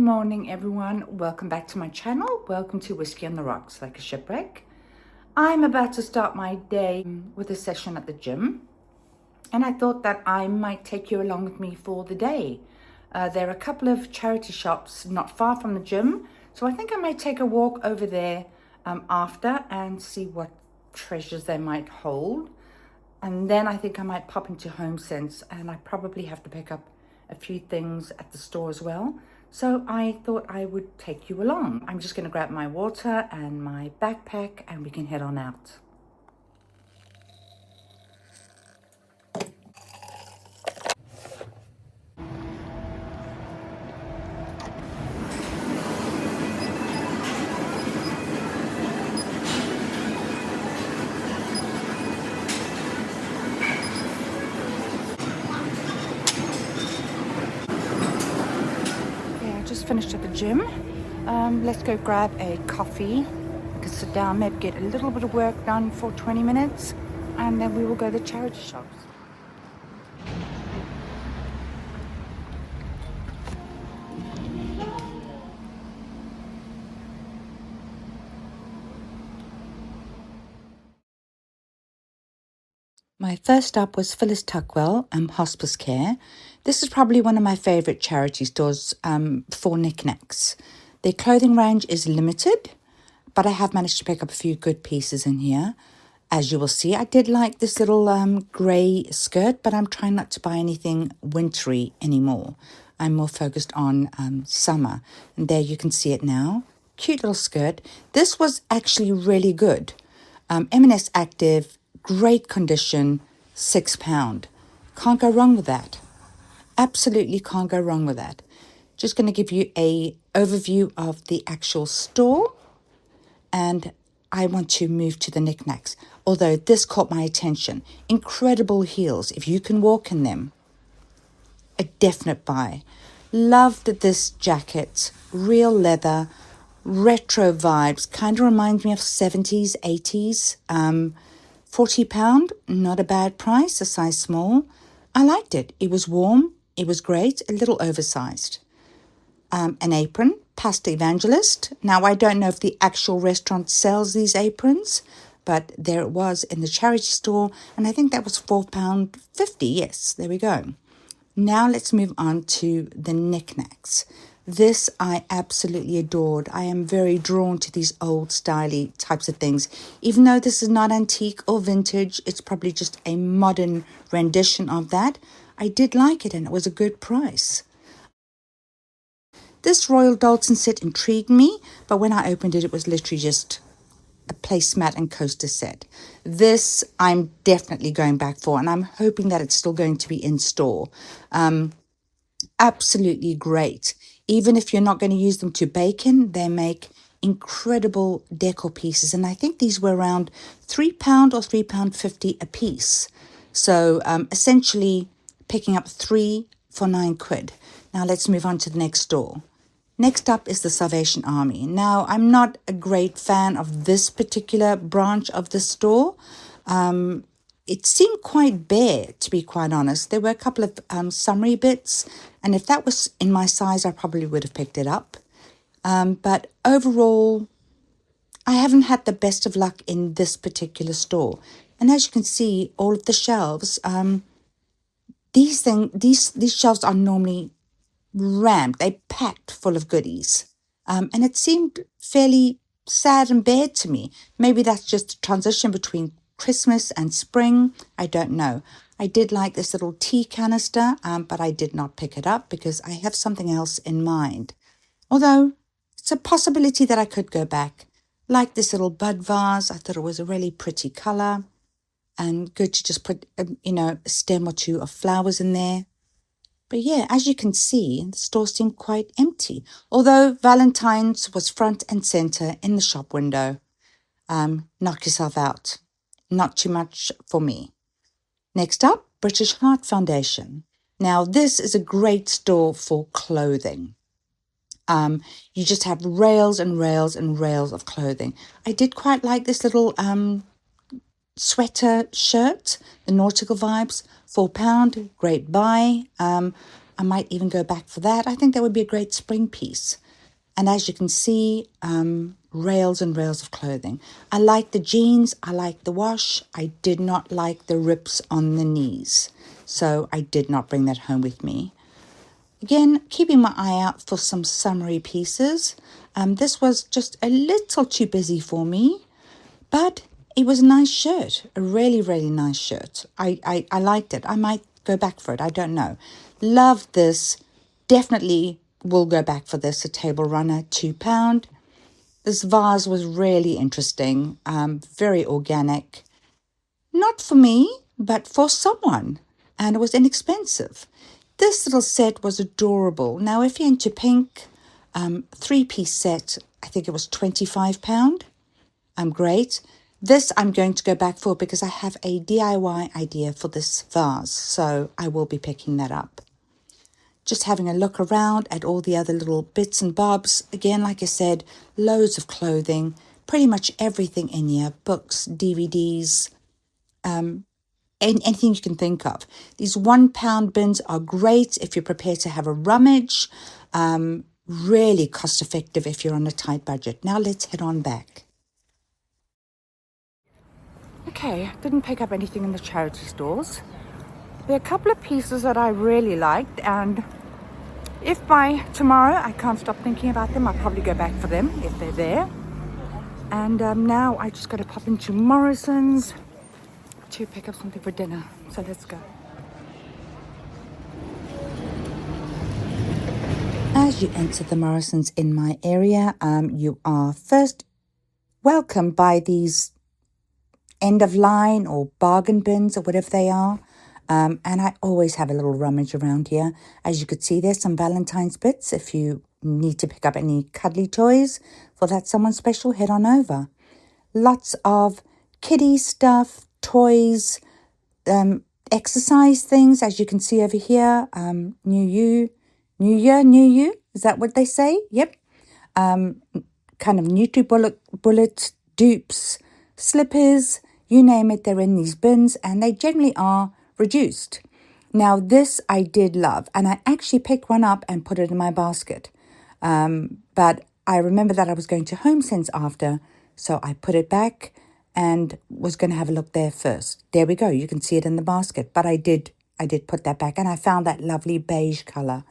morning, everyone. Welcome back to my channel. Welcome to Whiskey on the Rocks, like a shipwreck. I'm about to start my day with a session at the gym, and I thought that I might take you along with me for the day. There are a couple of charity shops not far from the gym, so I think I might take a walk over there after and see what treasures they might hold. And then I think I might pop into HomeSense, and I probably have to pick up a few things at the store as well. So I thought I would take you along. I'm just going to grab my water and my backpack and we can head on out. Just finished at the gym. Let's go grab a coffee. I can sit down, maybe get a little bit of work done for 20 minutes, and then we will go to the charity shops. My first stop was Phyllis Tuckwell Hospice Care. This is probably one of my favorite charity stores for knickknacks. Their clothing range is limited, but I have managed to pick up a few good pieces in here. As you will see, I did like this little grey skirt, but I'm trying not to buy anything wintry anymore. I'm more focused on summer. And there you can see it now. Cute little skirt. This was actually really good. M&S Active, great condition, £6. Can't go wrong with that. Absolutely can't go wrong with that. Just going to give you a overview of the actual store, and I want to move to the knickknacks. Although this caught my attention. Incredible heels. If you can walk in them, a definite buy. Loved this jacket. Real leather, retro vibes. Kind of reminds me of 70s, 80s. £40, not a bad price, a size small. I liked it. It was warm. It was great. A little oversized. An apron, Pasta Evangelist. Now, I don't know if the actual restaurant sells these aprons, but there it was in the charity store, and I think that was £4.50. Yes, there we go. Now let's move on to the knickknacks. This I absolutely adored. I am very drawn to these old styly types of things. Even though this is not antique or vintage, it's probably just a modern rendition of that. I did like it, and it was a good price. This Royal Dalton set intrigued me, but when I opened it, it was literally just a placemat and coaster set. This I'm definitely going back for, and I'm hoping that it's still going to be in store. Absolutely great. Even if you're not going to use them to bake in, they make incredible decor pieces. And I think these were around £3 or £3.50 a piece. So essentially picking up 3 for £9. Now let's move on to the next store. Next up is the Salvation Army. Now, I'm not a great fan of this particular branch of the store. It seemed quite bare, to be quite honest. There were a couple of summery bits, and if that was in my size, I probably would have picked it up. But overall, I haven't had the best of luck in this particular store. And as you can see, all of the shelves, these shelves are normally rammed. They packed full of goodies. And it seemed fairly sad and bare to me. Maybe that's just a transition between Christmas and spring. I don't know. I did like this little tea canister, but I did not pick it up because I have something else in mind. Although it's a possibility that I could go back. Like this little bud vase. I thought it was a really pretty color and good to just put, a stem or two of flowers in there. But yeah, as you can see, the store seemed quite empty. Although Valentine's was front and center in the shop window. Knock yourself out. Not too much for me. Next up, British Heart Foundation. Now, this is a great store for clothing. You just have rails and rails and rails of clothing. I did quite like this little sweater shirt, the nautical vibes, £4, great buy. I might even go back for that. I think that would be a great spring piece. And as you can see, rails and rails of clothing. I like the jeans. I like the wash. I did not like the rips on the knees. So I did not bring that home with me. Again, keeping my eye out for some summery pieces. This was just a little too busy for me, but it was a nice shirt, a really, really nice shirt. I liked it. I might go back for it. I don't know. Love this. Definitely will go back for this. A table runner, £2. This vase was really interesting, very organic. Not for me, but for someone. And it was inexpensive. This little set was adorable. Now, if you're into pink, three-piece set, I think it was £25. Great. This I'm going to go back for because I have a DIY idea for this vase. So I will be picking that up. Just having a look around at all the other little bits and bobs. Again, like I said, loads of clothing, pretty much everything in here, books, DVDs, anything you can think of. These £1 bins are great if you're prepared to have a rummage. Really cost effective if you're on a tight budget. Now let's head on back. Okay, didn't pick up anything in the charity stores. There are a couple of pieces that I really liked, and if by tomorrow I can't stop thinking about them, I'll probably go back for them if they're there. And now I just got to pop into Morrison's to pick up something for dinner. So let's go. As you enter the Morrison's in my area, you are first welcomed by these end of line or bargain bins or whatever they are. And I always have a little rummage around here. As you could see, there's some Valentine's bits. If you need to pick up any cuddly toys for that someone special, head on over. Lots of kiddie stuff, toys, exercise things, as you can see over here. New you. Is that what they say? Yep. Kind of NutriBullet dupes, slippers, you name it, they're in these bins, and they generally are reduced. Now, this I did love, and I actually picked one up and put it in my basket. But I remember that I was going to HomeSense after, so I put it back and was going to have a look there first. There we go. You can see it in the basket. But I did put that back, and I found that lovely beige color.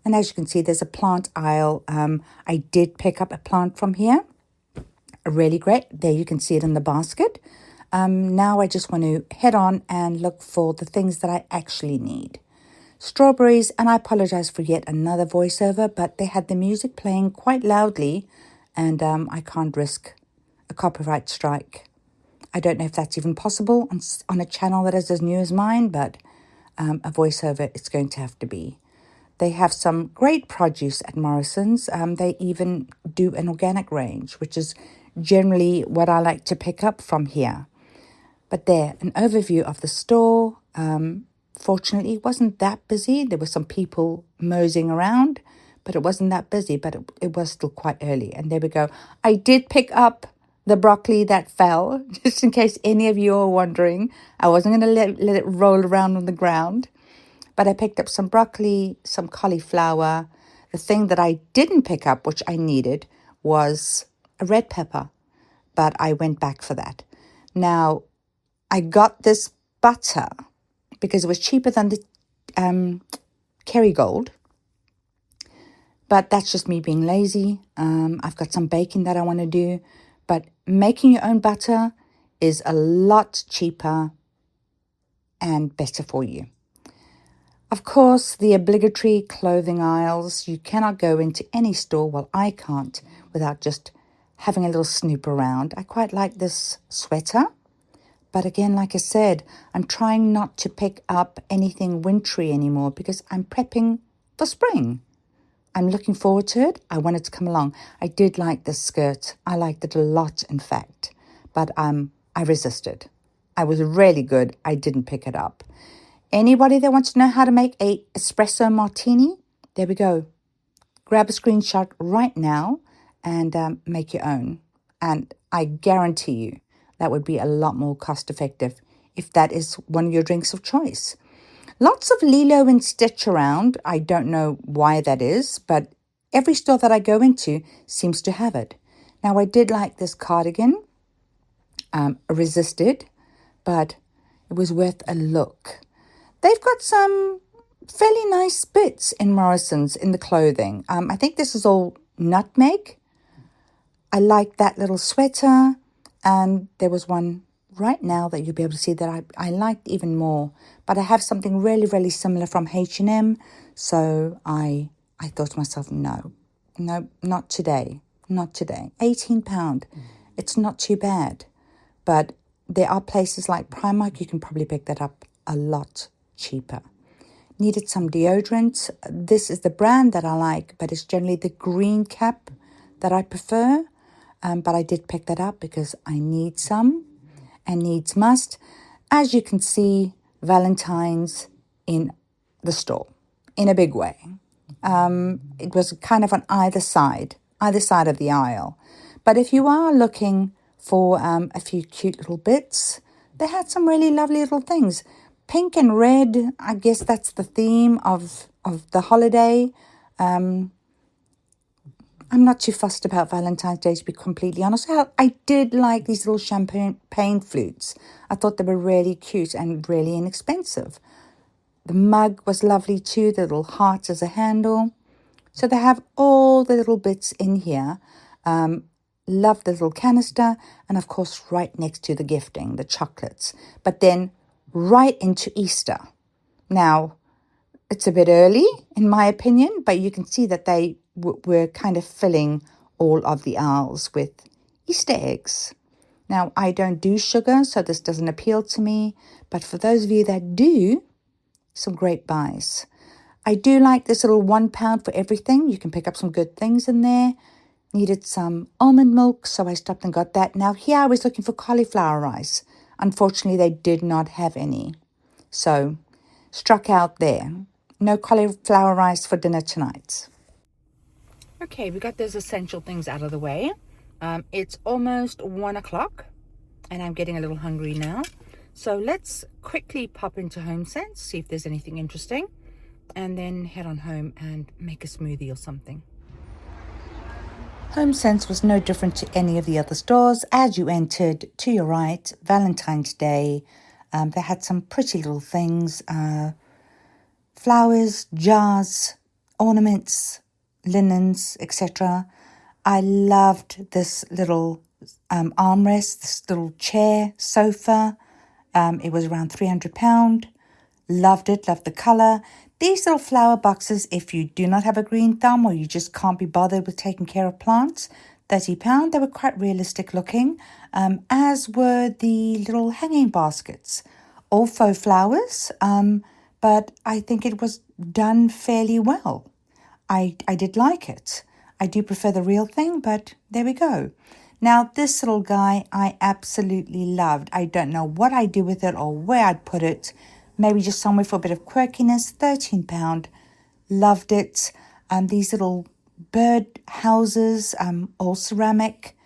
And as you can see, there's a plant aisle. I did pick up a plant from here. Really great. There you can see it in the basket. Now I just want to head on and look for the things that I actually need. Strawberries, and I apologize for yet another voiceover, but they had the music playing quite loudly, and I can't risk a copyright strike. I don't know if that's even possible on a channel that is as new as mine, but a voiceover it's going to have to be. They have some great produce at Morrison's. They even do an organic range, which is generally what I like to pick up from here. But there, an overview of the store. Fortunately, it wasn't that busy. There were some people moseying around, but it wasn't that busy, but it was still quite early. And there we go. I did pick up the broccoli that fell, just in case any of you are wondering. I wasn't going to let it roll around on the ground. But I picked up some broccoli, some cauliflower. The thing that I didn't pick up, which I needed, was a red pepper. But I went back for that. Now, I got this butter because it was cheaper than the Kerrygold. But that's just me being lazy. I've got some baking that I want to do. But making your own butter is a lot cheaper and better for you. Of course, the obligatory clothing aisles. You cannot go into any store, well, I can't, without just having a little snoop around. I quite like this sweater. But again, like I said, I'm trying not to pick up anything wintry anymore because I'm prepping for spring. I'm looking forward to it. I want it to come along. I did like this skirt. I liked it a lot, in fact. But I resisted. I was really good. I didn't pick it up. Anybody that wants to know how to make a espresso martini, there we go. Grab a screenshot right now and make your own. And I guarantee you that would be a lot more cost effective if that is one of your drinks of choice. Lots of Lilo and Stitch around. I don't know why that is, but every store that I go into seems to have it. Now, I did like this cardigan. Resisted, but it was worth a look. They've got some fairly nice bits in Morrison's in the clothing. I think this is all nutmeg. I like that little sweater, and there was one right now that you'll be able to see that I liked even more. But I have something really, really similar from H&M, so I thought to myself, no, not today, not today. £18, it's not too bad. But there are places like Primark, you can probably pick that up a lot cheaper. Needed some deodorant. This is the brand that I like, but it's generally the green cap that I prefer. But I did pick that up because I need some and needs must. As you can see, Valentine's in the store in a big way. It was kind of on either side of the aisle. But if you are looking for a few cute little bits, they had some really lovely little things. Pink and red, I guess that's the theme of the holiday. I'm not too fussed about Valentine's Day, to be completely honest. I did like these little champagne flutes. I thought they were really cute and really inexpensive. The mug was lovely too, the little heart as a handle. So they have all the little bits in here. Love the little canister, and of course right next to the gifting, the chocolates. But then right into Easter. Now, it's a bit early in my opinion, but you can see that they were kind of filling all of the aisles with Easter eggs. Now, I don't do sugar, so this doesn't appeal to me, but for those of you that do, some great buys. I do like this little £1 for everything. You can pick up some good things in there. Needed some almond milk, so I stopped and got that. Now here I was looking for cauliflower rice. Unfortunately, they did not have any. So, struck out there. No cauliflower rice for dinner tonight. Okay, we got those essential things out of the way. It's almost 1 o'clock, and I'm getting a little hungry now. So let's quickly pop into HomeSense, see if there's anything interesting, and then head on home and make a smoothie or something. HomeSense was no different to any of the other stores. As you entered, to your right, Valentine's Day. They had some pretty little things. Flowers, jars, ornaments, linens, etc. I loved this little armrest, this little chair, sofa. It was around £300. Loved it, loved the colour. These little flower boxes, if you do not have a green thumb or you just can't be bothered with taking care of plants, £30. They were quite realistic looking, as were the little hanging baskets. All faux flowers, but I think it was done fairly well. I did like it. I do prefer the real thing, but there we go. Now, this little guy I absolutely loved. I don't know what I'd do with it or where I'd put it. Maybe just somewhere for a bit of quirkiness. £13. Loved it. These little bird houses, all ceramic.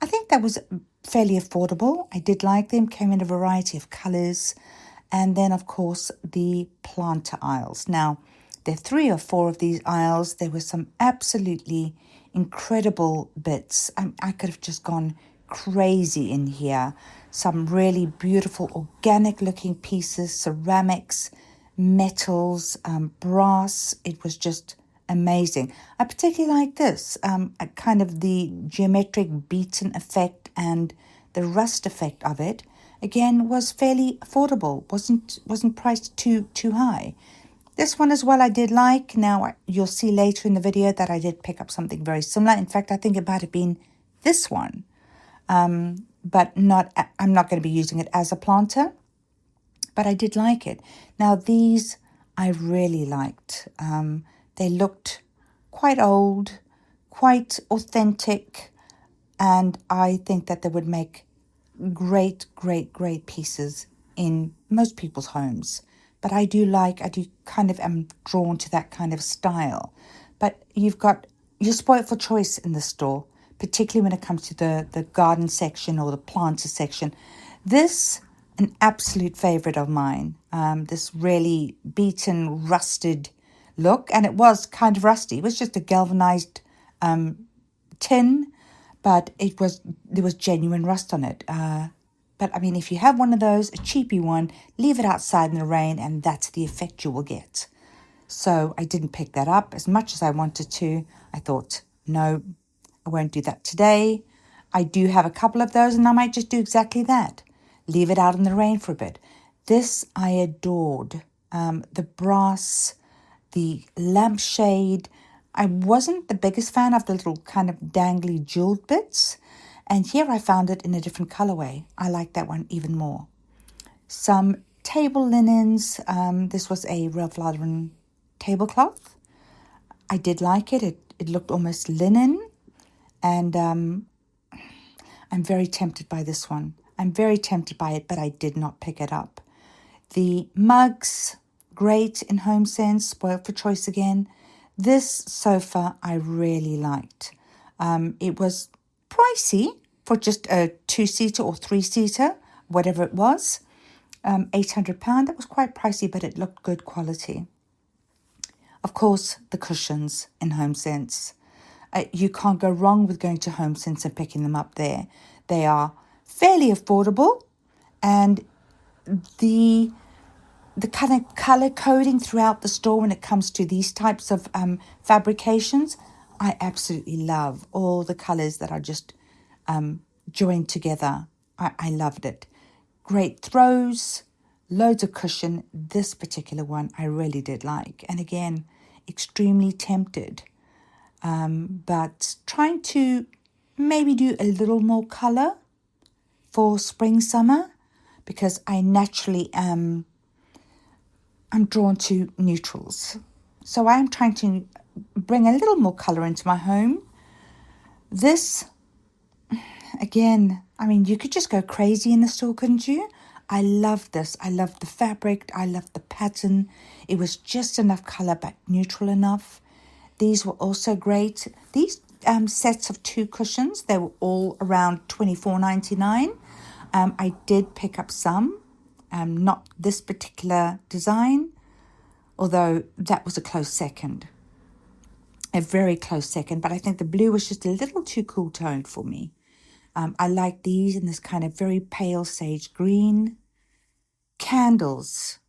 I think that was fairly affordable. I did like them. Came in a variety of colours. And then, of course, the planter aisles. Now, there are 3 or 4 of these aisles. There were some absolutely incredible bits. I could have just gone crazy in here. Some really beautiful organic looking pieces, ceramics, metals, brass. It was just amazing. I particularly like this, kind of the geometric beaten effect and the rust effect of it. Again, was fairly affordable. Wasn't priced too high. This one as well I did like. Now, you'll see later in the video that I did pick up something very similar. In fact, I think it might have been this one. But I'm not going to be using it as a planter. But I did like it. Now, these I really liked. They looked quite old, quite authentic. And I think that they would make great pieces in most people's homes. But I do kind of am drawn to that kind of style. But you're spoiled for choice in the store, particularly when it comes to the garden section or the planter section. This an absolute favorite of mine. This really beaten, rusted look, and it was kind of rusty. It was just a galvanized tin, but there was genuine rust on it. But I mean, if you have one of those, a cheapy one, leave it outside in the rain, and that's the effect you will get. So I didn't pick that up as much as I wanted to. I thought, no, I won't do that today. I do have a couple of those, and I might just do exactly that. Leave it out in the rain for a bit. This I adored. The brass, the lampshade. I wasn't the biggest fan of the little kind of dangly jeweled bits. And here I found it in a different colorway. I like that one even more. Some table linens. This was a Ralph Lauren tablecloth. I did like it. It looked almost linen. And I'm very tempted by this one. I'm very tempted by it, but I did not pick it up. The mugs, great in HomeSense, spoiled for choice again. This sofa I really liked. It was pricey for just a 2-seater or 3-seater, whatever it was. £800. That was quite pricey, but it looked good quality. Of course, the cushions in HomeSense. You can't go wrong with going to HomeSense and picking them up there. They are fairly affordable, and the kind of color coding throughout the store when it comes to these types of fabrications, I absolutely love all the colors that are just joined together. I loved it. Great throws, loads of cushion. This particular one I really did like, and again, extremely tempted. But trying to maybe do a little more color for spring, summer, because I naturally I'm drawn to neutrals. So I'm trying to bring a little more color into my home. This, again, I mean, you could just go crazy in the store, couldn't you? I love this. I love the fabric. I love the pattern. It was just enough color, but neutral enough. These were also great. These sets of 2 cushions, they were all around $24.99. I did pick up some, not this particular design, although that was a close second. A very close second, but I think the blue was just a little too cool toned for me. I like these in this kind of very pale sage green. Candles,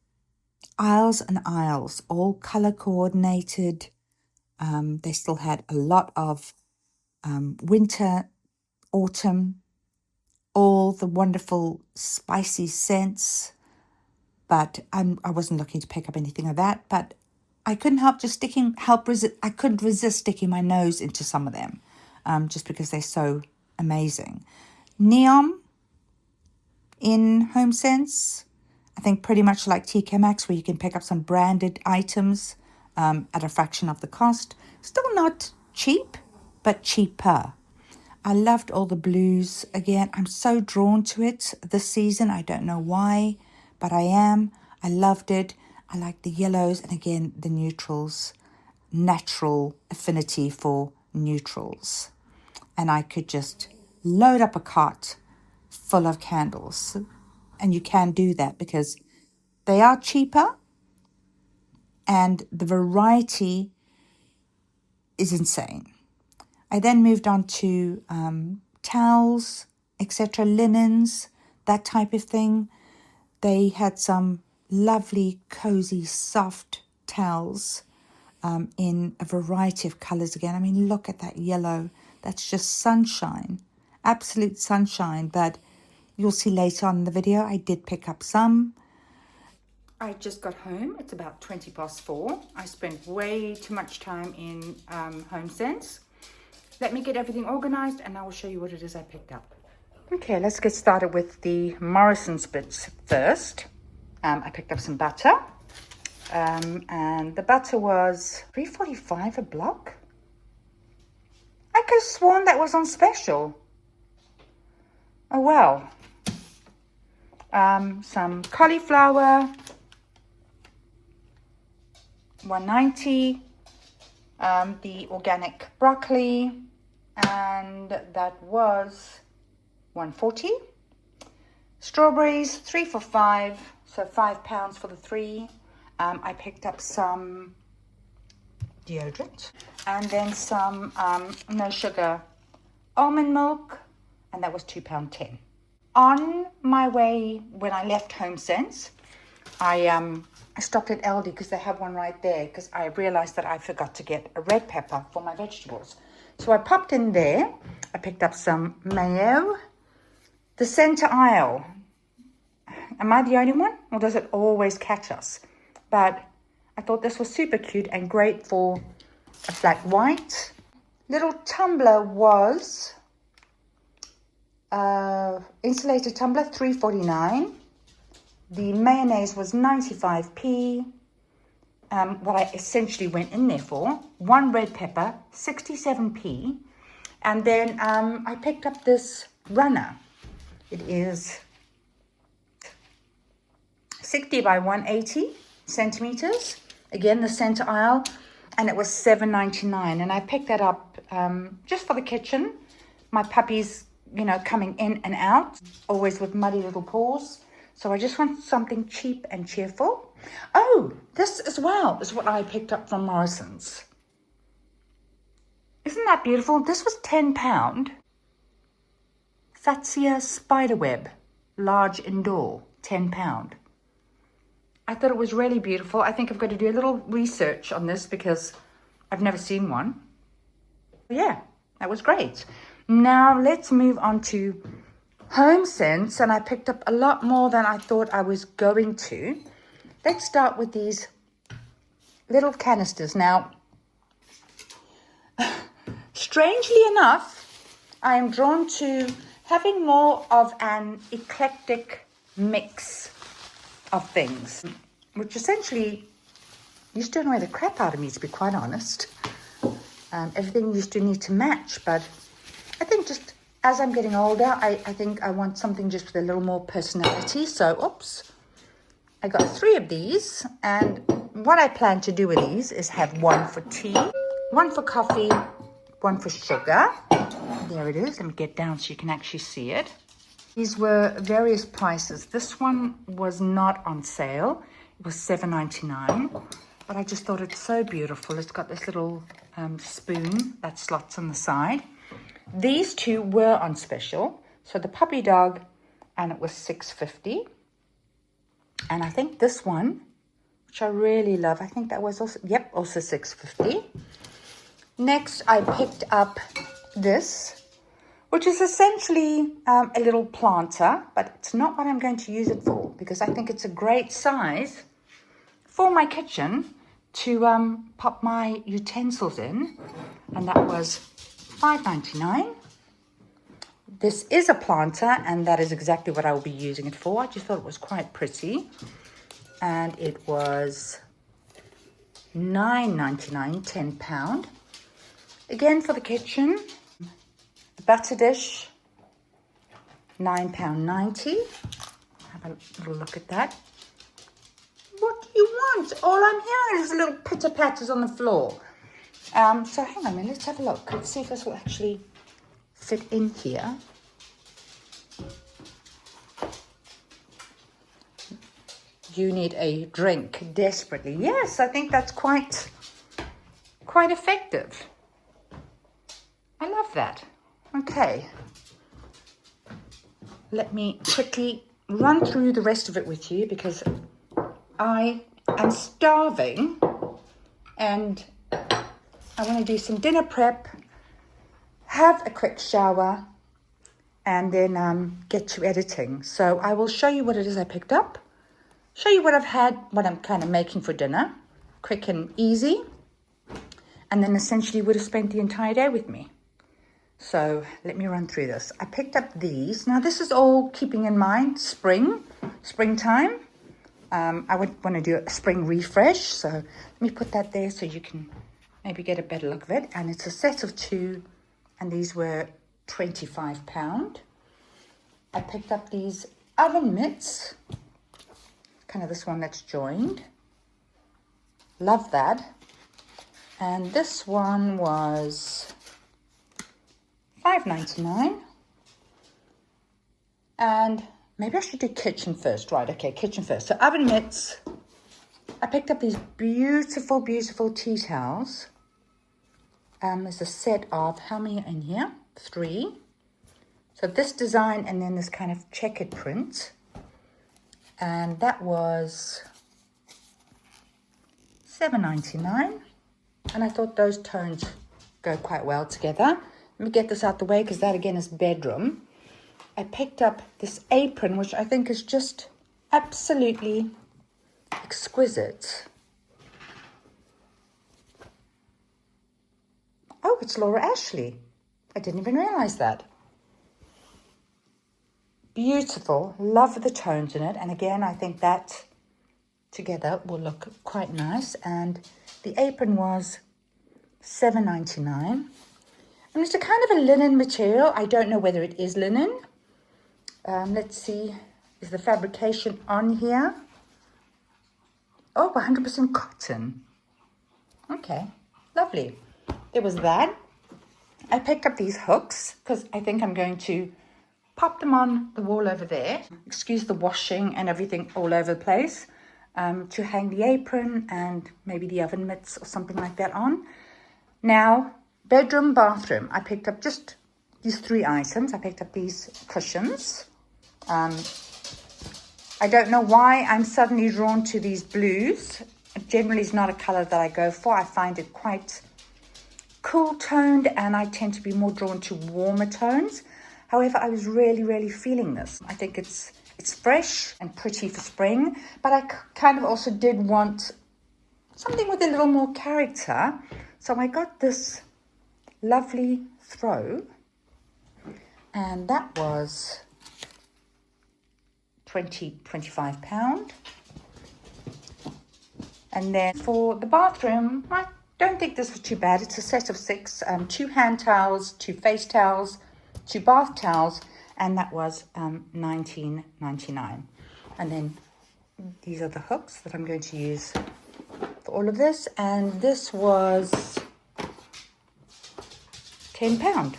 aisles and aisles, all color coordinated. They still had a lot of winter, autumn, all the wonderful spicy scents. But I wasn't looking to pick up anything of that. But I couldn't help just I couldn't resist sticking my nose into some of them, just because they're so amazing. Neon in HomeSense, I think pretty much like TK Maxx, where you can pick up some branded items at a fraction of the cost. Still not cheap, but cheaper. I loved all the blues. Again, I'm so drawn to it this season. I don't know why, but I am. I loved it. I like the yellows, and again, the neutrals. Natural affinity for neutrals. And I could just load up a cart full of candles. And you can do that because they are cheaper, and the variety is insane. I then moved on to towels, etc., linens, that type of thing. They had some lovely, cozy, soft towels in a variety of colors again. I mean, look at that yellow. That's just sunshine, absolute sunshine. But you'll see later on in the video, I did pick up some. I just got home. It's about 4:20. I spent way too much time in HomeSense. Let me get everything organized and I will show you what it is I picked up. Okay, let's get started with the Morrison's bits first. I picked up some butter. And the butter was $3.45 a block. I could have sworn that was on special. Oh well. Some cauliflower, $1.90. The organic broccoli, and that was $1.40. Strawberries, 3 for $5, so £5 for the 3. I picked up some deodorant and then some no sugar almond milk, and that was £2.10. On my way, when I left HomeSense, I stopped at Aldi because they have one right there, because I realized that I forgot to get a red pepper for my vegetables. So I popped in there. I picked up some mayo. The center aisle. Am I the only one, or does it always catch us? But I thought this was super cute and great for a flat white. Little tumbler was insulated tumbler, $3.49. The mayonnaise was 95p. What I essentially went in there for, 1 red pepper, 67p. And then I picked up this runner. It is 60 by 180 centimeters. Again, the center aisle, and it was $7.99. And I picked that up just for the kitchen. My puppy's, you know, coming in and out, always with muddy little paws. So I just want something cheap and cheerful. Oh, this as well is what I picked up from Morrison's. Isn't that beautiful? This was £10. Fatsia spiderweb, large indoor, £10. I thought it was really beautiful. I think I've got to do a little research on this because I've never seen one. Yeah, that was great. Now let's move on to HomeSense, and I picked up a lot more than I thought I was going to. Let's start with these little canisters. Now, strangely enough, I am drawn to having more of an eclectic mix of things, which essentially used to annoy the crap out of me, to be quite honest. Everything used to need to match, but I think just as I'm getting older, I think I want something just with a little more personality. So, oops, I got 3 of these, and what I plan to do with these is have 1 for tea, 1 for coffee, 1 for sugar. There it is. Let me get down so you can actually see it. These were various prices. This one was not on sale. It was $7.99, but I just thought it's so beautiful. It's got this little spoon that slots on the side. These 2 were on special. So the puppy dog, and it was $6.50. And I think this one, which I really love, I think that was also, yep, also $6.50. Next, I picked up this, which is essentially a little planter, but it's not what I'm going to use it for, because I think it's a great size for my kitchen to pop my utensils in, and that was $5.99. This is a planter, and that is exactly what I will be using it for. I just thought it was quite pretty, and it was $9.99, £10. Again, for the kitchen, the butter dish, £9.90. Have a little look at that. What do you want? All I'm hearing is little pitter-patters on the floor. So hang on a minute, let's have a look. Let's see if this will actually fit in here. You need a drink desperately. Yes, I think that's quite effective. I love that. Okay. Let me quickly run through the rest of it with you, because I am starving and I want to do some dinner prep, have a quick shower, and then get to editing. So I will show you what it is I picked up, show you what I've had, what I'm kind of making for dinner, quick and easy, and then essentially would have spent the entire day with me. So let me run through this. I picked up these. Now this is all keeping in mind springtime. I would want to do a spring refresh. So let me put that there so you can maybe get a better look of it. And it's a set of 2, and these were £25. I picked up these oven mitts, kind of this one that's joined. Love that. And this one was $5.99. And maybe I should do kitchen first. Right, okay, kitchen first. So oven mitts. I picked up these beautiful, beautiful tea towels. There's a set of, how many are in here? 3. So this design and then this kind of checkered print. And that was $7.99. And I thought those tones go quite well together. Let me get this out the way because that again is bedroom. I picked up this apron, which I think is just absolutely exquisite. Oh, it's Laura Ashley. I didn't even realize that. Beautiful. Love the tones in it. And again, I think that together will look quite nice. And the apron was $7.99. And it's a kind of a linen material. I don't know whether it is linen. Let's see. Is the fabrication on here? Oh, 100% cotton. Okay, lovely. There was that. I picked up these hooks because I think I'm going to pop them on the wall over there. Excuse the washing and everything all over the place. To hang the apron and maybe the oven mitts or something like that on. Now, bedroom, bathroom. I picked up just these 3 items. I picked up these cushions. I don't know why I'm suddenly drawn to these blues. It generally is not a color that I go for. I find it quite cool toned and I tend to be more drawn to warmer tones. However, I was really feeling this. I think it's fresh and pretty for spring, but I kind of also did want something with a little more character. So I got this lovely throw, and that was £25. And then for the bathroom, I don't think this was too bad. It's a set of 6, 2 hand towels, 2 face towels, 2 bath towels, and that was $19.99. And then these are the hooks that I'm going to use for all of this, and this was £10.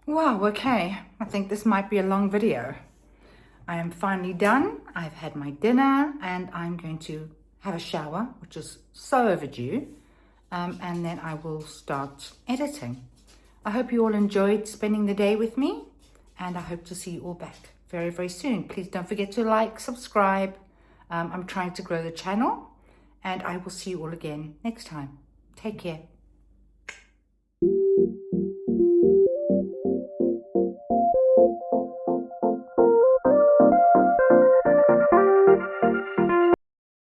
Wow, okay. I think this might be a long video. I am finally done. I've had my dinner and I'm going to have a shower, which is so overdue. And then I will start editing. I hope you all enjoyed spending the day with me, and I hope to see you all back very soon. Please don't forget to like, subscribe. I'm trying to grow the channel, and I will see you all again next time. Take care.